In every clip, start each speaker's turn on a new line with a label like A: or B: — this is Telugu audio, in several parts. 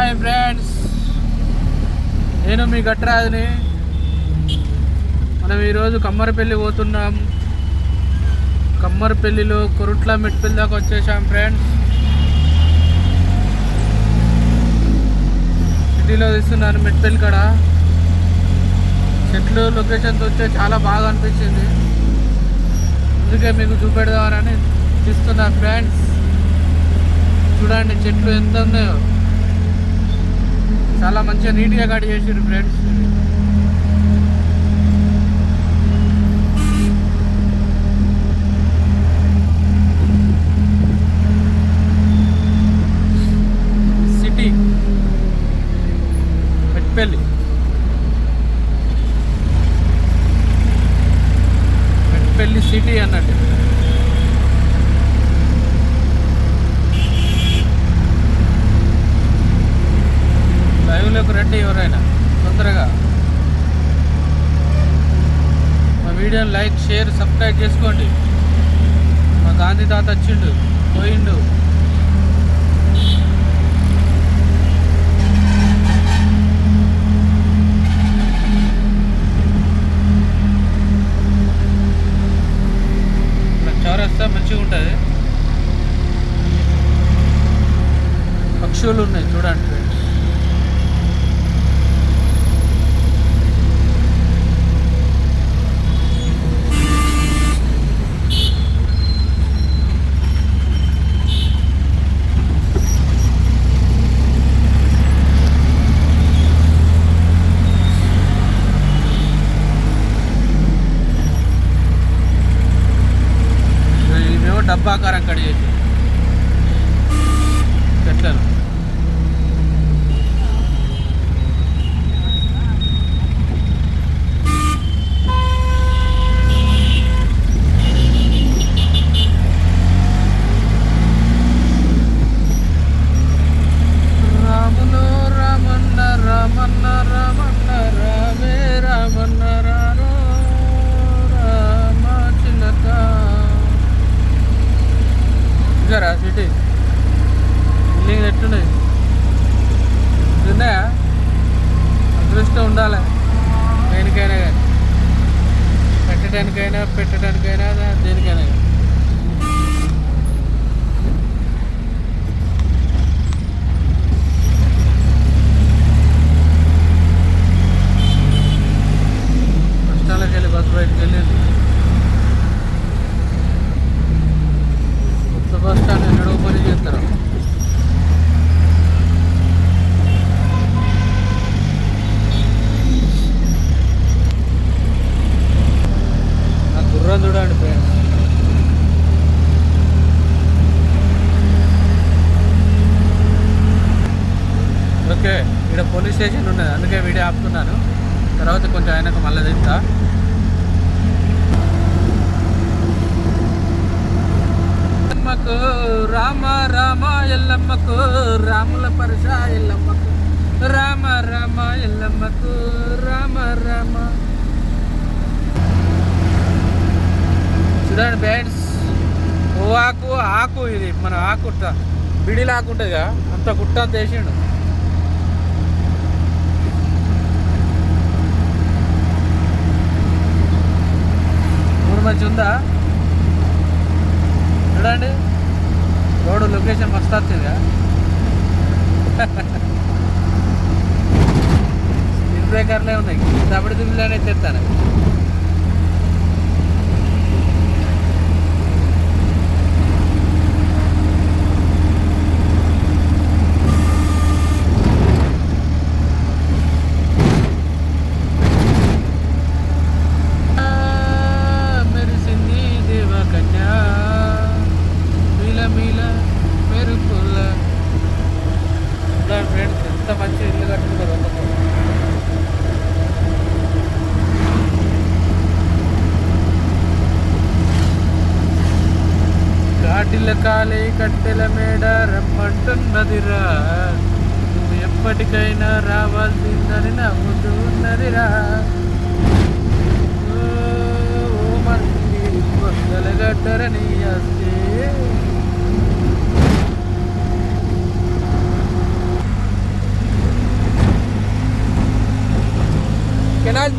A: హాయ్ ఫ్రెండ్స్, నేను మీ గట్రాజుని. మనం ఈరోజు కమ్మరపల్లి పోతున్నాం. కమ్మరపల్లిలో కొరుట్ల మెట్పల్లి దాకా వచ్చేసాం ఫ్రెండ్స్. సిటీలో తీస్తున్నాను మెట్పల్లి కాడ. చెట్లు లొకేషన్తో వచ్చే చాలా బాగా అనిపించింది, అందుకే మీకు చూపెడదామని తీస్తున్నా ఫ్రెండ్స్. చూడండి చెట్లు ఎంత ఉన్నాయో, చాలా మంచిగా నీట్గా కట్ చేసారు friends. City Metpally, Metpally city అన్నట్టు. లైవ్లోకి రండి ఎవరైనా తొందరగా. మా వీడియోని లైక్, షేర్, సబ్స్క్రైబ్ చేసుకోండి. మా గాంధీ తాత వచ్చిండు, పోయిండు. చౌరస్తా మంచిగా ఉంటుంది. పక్షులు ఉన్నాయి చూడండి ఫ్రెండ్స్. డబ్బాకారం కట్ చేసి చెట్లను. రాములో రామన్న రామన్న రామన్న రామే రామన్న రారో రామ చిన్నక. చూసారా సిటీ బిల్డింగ్ ఎట్లున్నాయి? ఉన్నాయా? అదృష్టం ఉండాలి దేనికైనా కానీ, పెట్టడానికైనా దేనికైనా. కష్టాలకు వెళ్ళి బస్సు బయటకు వెళ్ళింది. బస్ స్టాండ్ ఎక్కడ ఓపెన్ చేస్తారు? ఆ గుర్రం చూడండి ఫ్రెండ్స్. ఓకే, ఇక్కడ పోలీస్ స్టేషన్ ఉన్నది, అందుకే వీడియో ఆపుతున్నాను. తర్వాత కొంచెం ఆయనకు మళ్ళీ తింటా. రామ రామ ఎల్లమ్మకు, రాముల పరశ ఎల్లమ్మకు, రామ రామ ఎల్లమ్మకు, రామ రామ. చూడండి ఫ్రెండ్స్, ఓ ఆకు ఇది మన ఆకుట్ట బిడిలు ఆకు ఉంటుందిగా, అంత గుట్ట అంత వేసిండు. ఊరు మంచి ఉందా చూడండి. రోడ్డు లొకేషన్ మస్తు వచ్చిందిగా. స్పీడ్ బ్రేకర్లే ఉన్నాయి, దబడి దుమ్మిలోనే తెస్తాను. ఫ్రెండ్స్ ఎంత మంచి ఇల్లు కట్టుకున్నారు. కాటిల కాలే కట్టెల మేడ రమ్మంటున్నదిరా, నువ్వు ఎప్పటికైనా రావాల్సిందని నా ముందు ఉన్నదిరా. ఓ మంది వందలగడ్డరని ఆస్తే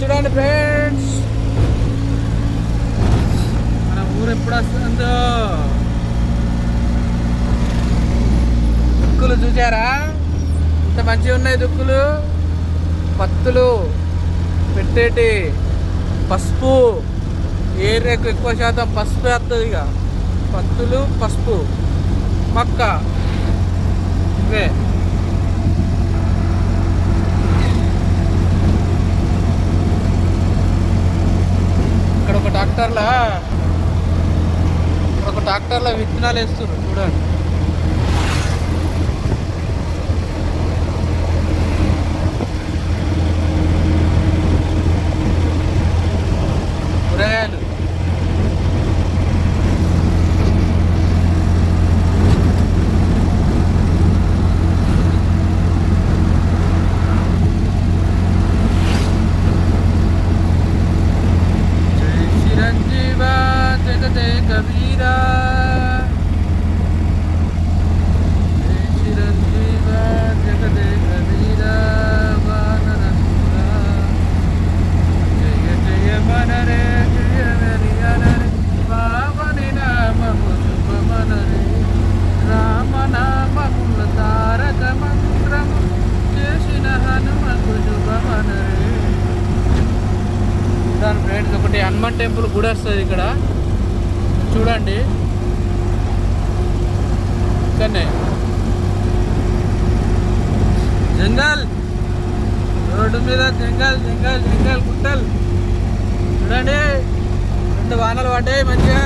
A: చూడండి ఫ్రెండ్స్, మన ఊరు ఎప్పుడు వస్తుందో. దుక్కులు చూసారా ఇంత మంచిగా ఉన్నాయి దుక్కులు. పత్తులు పెట్టేటి పసుపు, ఏరియాకు ఎక్కువ శాతం పసుపు వస్తుంది. ఇక పత్తులు, పసుపు, మక్క ఇవే. ఇక్కడ ఒక ట్రాక్టర్లో విత్తనాలు వేస్తున్నారు చూడండి. కూరగాయలు చిరంజీవా జగదే కబీరా, చిరంజీవా జగదే కబీరా, వానరసూరా జయ జయ మనరే జయ హరిహరరే, బావని నామము శుభమనరే, రామనామముల తారక మంత్రము చేసిన హనుమకు శుభమనరే. దాని ఫ్రెండ్స్ ఒకటి హనుమాన్ టెంపుల్ గుడి వస్తుంది ఇక్కడ చూడండి. ఇక్కడనే జంగల్, రోడ్డు మీద జంగల్ జంగల్ జంగల్ గుట్టలు చూడండి. 2 వానలు పడ్డాయి మంచిగా,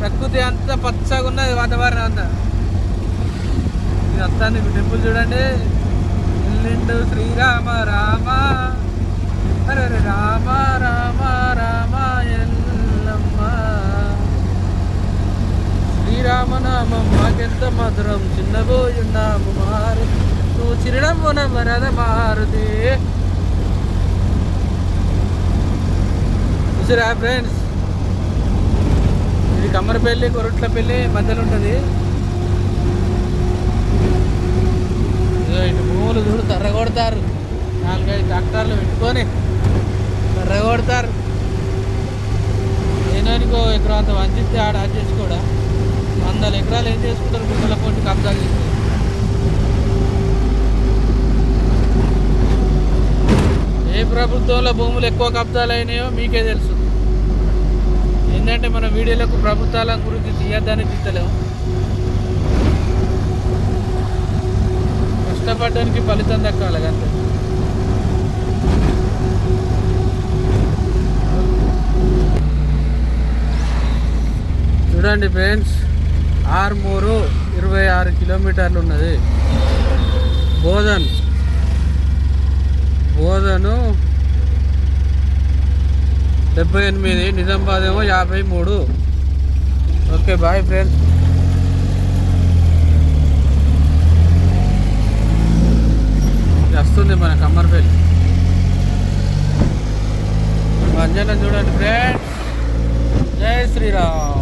A: ప్రకృతి అంతా పచ్చగా ఉన్నది వాతావరణం అంతా. ఇది వస్తుంది టెంపుల్ చూడండి. ఎల్లిండు శ్రీరామ రామ, అరే రామ రామ రామ ఎల్లమ్మ, శ్రీరామనామం మాకెంత మధురం, చిన్నబోయున్నాము మారు నువ్వు చిరునవ్వున వరద మారుతి. చూసారా ఫ్రెండ్స్, ఇది కమ్మరపల్లి కొరట్లపల్లి మధ్యలో ఉంటుంది. ఇటు భూములు చూడు తర్రగొడతారు, 4-5 ట్రాక్టర్లు పెట్టుకొని తర్రగొడతారు. నేననుకో ఎకరం అంత వంచిస్తే ఆడ అది చేసుకోడా, 100 ఎకరాలు ఏం చేసుకుంటారు గుండెల పొట్టి కబ్జా చేసి. ఏ ప్రభుత్వంలో భూములు ఎక్కువ కబ్జాలు అయినాయో మీకే తెలుసు. ఏంటంటే మన వీడియోలకు ప్రభుత్వాల గురించి తీయద్దని తీస్తలేము. కష్టపడడానికి ఫలితం దక్కాలి అంతే. చూడండి ఫ్రెండ్స్, ఆర్మూరు 26 కిలోమీటర్లు ఉన్నది. బోధను 78, నిజామాబాద్ ఏమో 53. Okay bye friends. వస్తుంది మన కమ్మరపల్లి అంజనం చూడండి ఫ్రెండ్స్. జై శ్రీరామ్.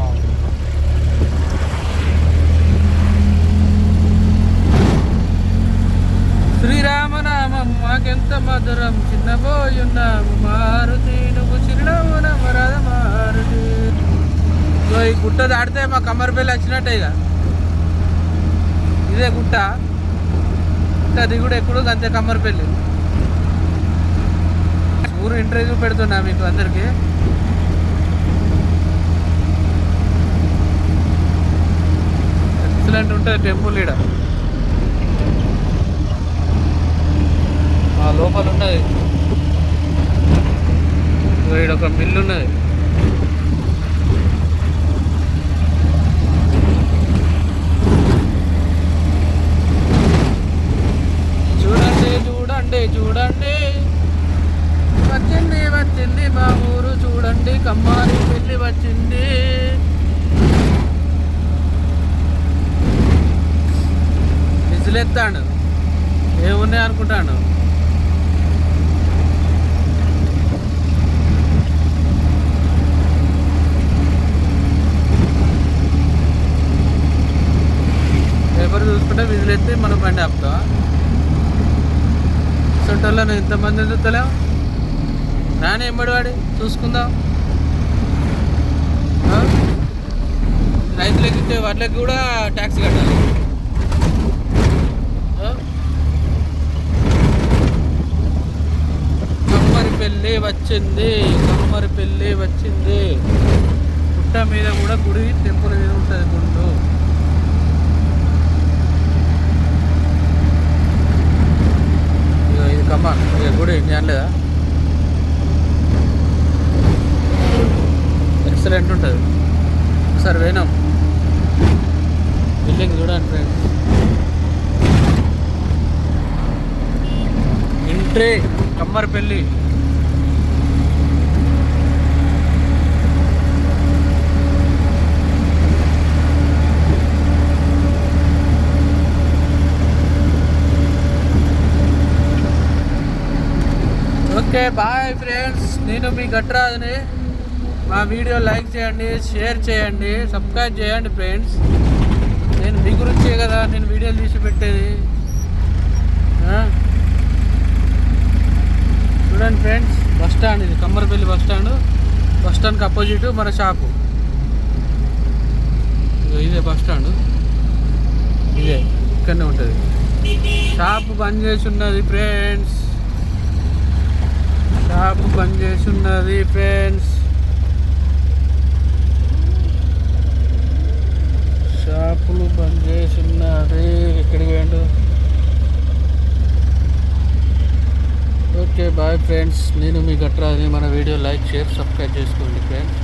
A: శ్రీరామనామం మాకెంత మధురం, చిన్నబోయున్నాము మారుతి నువ్వు చిరునవ్వున వరద మారుతి. ఈ గుట్ట దాటితే మా కమ్మరపల్లి వచ్చినట్టే. ఇక ఇదే గుట్ట, దిగుడు ఎప్పుడు అంతే కమ్మరపల్లి. ఊరు ఇంటర్వ్యూ పెడుతున్నా మీకు అందరికి. ఎక్సలెంట్ ఉంటుంది టెంపుల్. ఈడ లోపల ఉన్నది, ఈడ ఒక మిల్లు ఉన్నది. చూడండి చూడండి చూడండి, వచ్చింది వచ్చింది మా ఊరు చూడండి, కమ్మారి పెళ్ళి వచ్చింది. విజిలెత్తాడు, ఏమున్నాయి అనుకుంటాడు. పేపర్ చూసుకుంటే విజిలెత్తి మనం బండి ఆపుతావా? చుట్టాలను ఇంతమంది చూస్తలేము. రాని ఎంబడివాడి చూసుకుందాం. రైతులకి ఇచ్చే వాటికి కూడా ట్యాక్స్ కట్టాలి. కమ్మరిపల్లి వచ్చింది, కమ్మరిపల్లి వచ్చింది. గుట్ట మీద కూడా గుడి టెంపుల్ మీద ఉంటుంది గుండు. ఇది కమ్మ గుడి నేను లేదా, ఎక్సలెంట్ ఉంటుంది. ఒకసారి పోయినాం. బిల్డింగ్ చూడండి friends. Entry Kammaripalli. Okay bye friends, నేను మీ గట్రాజుని. మా వీడియో లైక్ చేయండి, షేర్ చేయండి, సబ్స్క్రైబ్ చేయండి ఫ్రెండ్స్. నేను మీ గురించే కదా నేను వీడియోలు తీసి పెట్టేది. చూడండి ఫ్రెండ్స్, బస్ స్టాండ్ ఇది, కమ్మరిపల్లి బస్ స్టాండ్. బస్ స్టాండ్కి అపోజిట్ మన షాపు. ఇదే బస్ స్టాండ్, ఇదే ఇక్కడనే ఉంటుంది. షాపు బంద్ చేసి ఉన్నది ఫ్రెండ్స్, షాపు బంద్ చేసి ఉన్నది ఫ్రెండ్స్. షాపులు బంద్ చేసి ఉన్నది. ఎక్కడికి పోయిండు? ఓకే బాయ్ ఫ్రెండ్స్, నేను మీ గట్రాజుని. మన వీడియో లైక్ షేర్ సబ్స్క్రైబ్ చేసుకోండి ఫ్రెండ్స్.